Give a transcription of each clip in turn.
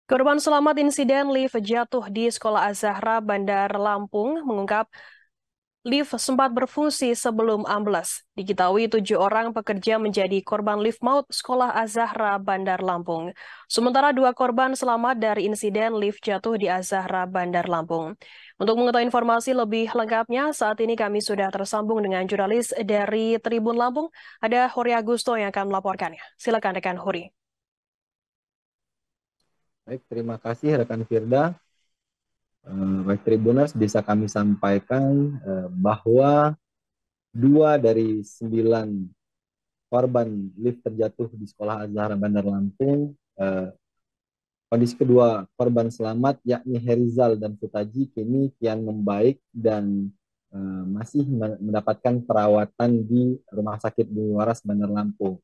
Korban selamat insiden lift jatuh di Sekolah Az-Zahra Bandar Lampung mengungkap lift sempat berfungsi sebelum ambles. Diketahui 7 orang pekerja menjadi korban lift maut Sekolah Az-Zahra Bandar Lampung. Sementara 2 korban selamat dari insiden lift jatuh di Az-Zahra Bandar Lampung. Untuk mengetahui informasi lebih lengkapnya, saat ini kami sudah tersambung dengan jurnalis dari Tribun Lampung, ada Hori Agusto yang akan melaporkannya. Silakan rekan Hori. Baik, terima kasih rekan Firda. Baik Tribuners, bisa kami sampaikan bahwa 2 dari 9 korban lift terjatuh di Sekolah Az-Zahra Bandar Lampung, kondisi kedua korban selamat yakni Herizal dan Sutaji kini kian membaik dan masih mendapatkan perawatan di Rumah Sakit Bumi Waras Bandar Lampung.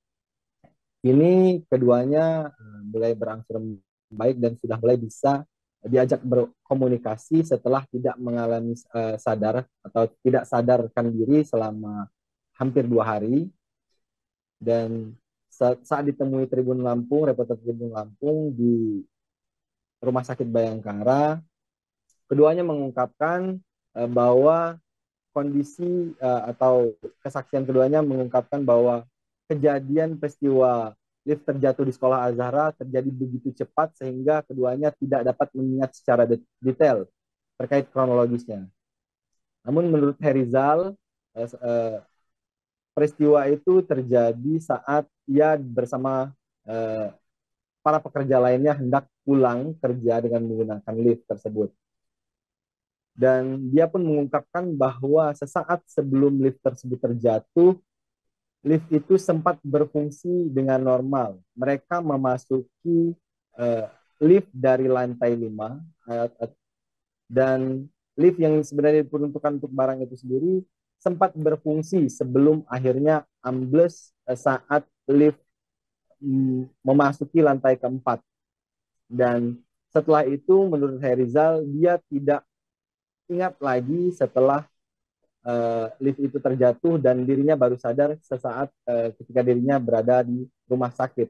Kini keduanya mulai berangsur baik dan sudah mulai bisa diajak berkomunikasi setelah tidak mengalami sadar atau tidak sadarkan diri selama hampir 2 hari. Dan saat ditemui Tribun Lampung, reporter Tribun Lampung di Rumah Sakit Bayangkara, keduanya mengungkapkan bahwa kondisi atau kesaksian keduanya mengungkapkan bahwa kejadian peristiwa lift terjatuh di Sekolah Az-Zahra terjadi begitu cepat sehingga keduanya tidak dapat mengingat secara detail terkait kronologisnya. Namun menurut Herizal, peristiwa itu terjadi saat ia bersama para pekerja lainnya hendak pulang kerja dengan menggunakan lift tersebut. Dan dia pun mengungkapkan bahwa sesaat sebelum lift tersebut terjatuh, lift itu sempat berfungsi dengan normal. Mereka memasuki lift dari lantai 5 dan lift yang sebenarnya diperuntukkan untuk barang itu sendiri sempat berfungsi sebelum akhirnya ambles saat lift memasuki lantai keempat. Dan setelah itu menurut Herizal dia tidak ingat lagi setelah lift itu terjatuh dan dirinya baru sadar sesaat ketika dirinya berada di rumah sakit.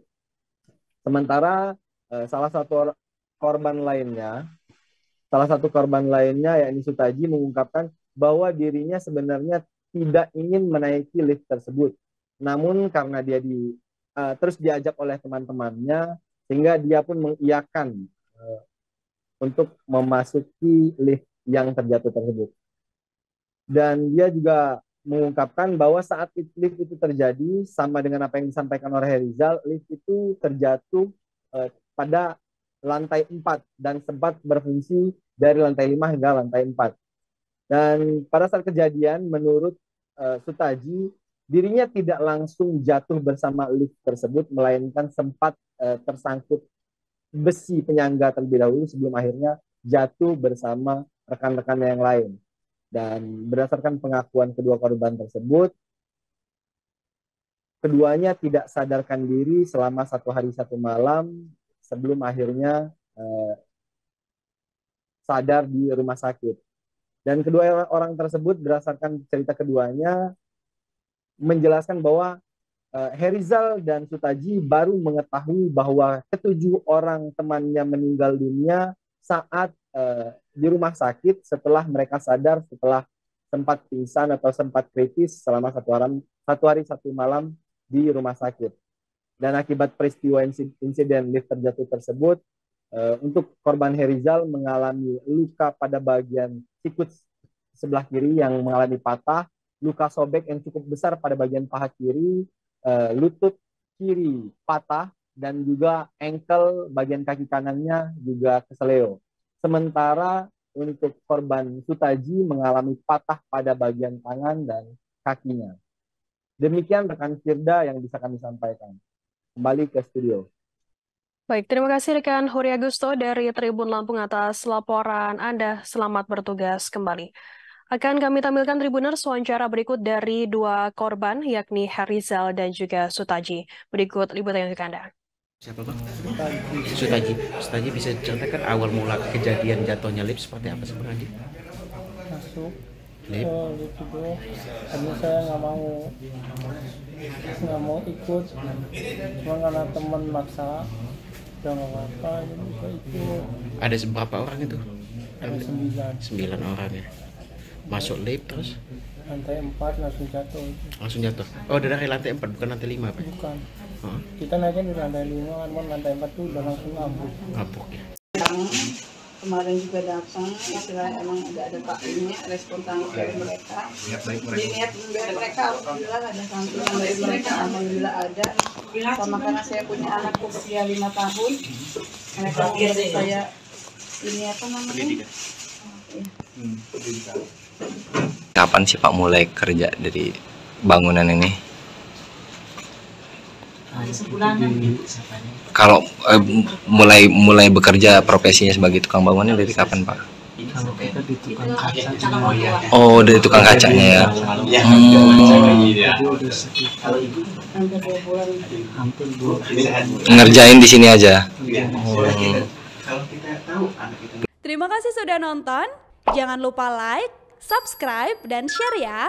Sementara salah satu korban lainnya yakni Sutaji mengungkapkan bahwa dirinya sebenarnya tidak ingin menaiki lift tersebut. Namun karena dia terus diajak oleh teman-temannya sehingga dia pun mengiyakan untuk memasuki lift yang terjatuh tersebut. Dan dia juga mengungkapkan bahwa saat lift itu terjadi, sama dengan apa yang disampaikan oleh Herizal, lift itu terjatuh pada lantai 4 dan sempat berfungsi dari lantai 5 hingga lantai 4. Dan pada saat kejadian, menurut Sutaji, dirinya tidak langsung jatuh bersama lift tersebut, melainkan sempat tersangkut besi penyangga terlebih dahulu sebelum akhirnya jatuh bersama rekan-rekannya yang lain. Dan berdasarkan pengakuan kedua korban tersebut, keduanya tidak sadarkan diri selama 1 hari 1 malam sebelum akhirnya sadar di rumah sakit. Dan kedua orang tersebut berdasarkan cerita keduanya menjelaskan bahwa Herizal dan Sutaji baru mengetahui bahwa ke-7 orang temannya meninggal dunia saat di rumah sakit setelah mereka sadar setelah sempat pingsan atau sempat kritis selama 1 hari 1 malam di rumah sakit. Dan akibat peristiwa insiden lift terjatuh tersebut, untuk korban Herizal mengalami luka pada bagian sikut sebelah kiri yang mengalami patah, luka sobek yang cukup besar pada bagian paha kiri, lutut kiri patah, dan juga ankle bagian kaki kanannya juga keseleo. Sementara untuk korban Sutaji mengalami patah pada bagian tangan dan kakinya. Demikian rekan Firda yang bisa kami sampaikan. Kembali ke studio. Baik, terima kasih rekan Hori Agusto dari Tribun Lampung atas laporan Anda. Selamat bertugas kembali. Akan kami tampilkan Tribuners wawancara berikut dari 2 korban, yakni Herizal dan juga Sutaji. Berikut liputan untuk Anda. Siapa Bang? Sutaji. Sutaji bisa ceritakan awal mula kejadian jatuhnya lift seperti apa sih Bang Haji? Masuk Lift? ke lift itu karena saya nggak mau ikut, cuma karena teman maksa udah nggak apa-apa jadi saya ikut. Ada berapa orang itu? Ada 9. 9 orang ya. Masuk lift terus Lantai 4 langsung jatuh. langsung jatuh. Oh, dari lantai 4 bukan lantai 5, Pak? Bukan. Oh, Kita naiknya di lantai 5 kan, lantai 4 tuh udah langsung ambruk. ngapuk ya. Kemarin juga datang, istilahnya emang ada Pak ini respon tanggap dari mereka. Niat dari mereka, alhamdulillah ada santunan dari mereka, alhamdulillah ada. Sama karena saya punya anak usia 5 tahun, mereka mengirim saya ini apa namanya? Kapan sih Pak mulai kerja dari bangunan ini? Kalau mulai bekerja profesinya sebagai tukang bangunan dari kapan Pak? Kalau kita di tukang kaca. Oh, dari tukang kacanya ya. Jadi udah sekitar Hampir 2 bulan. hampir 2 bulan. Ngerjain di sini aja. Terima kasih sudah nonton. Jangan lupa like, subscribe, dan share ya.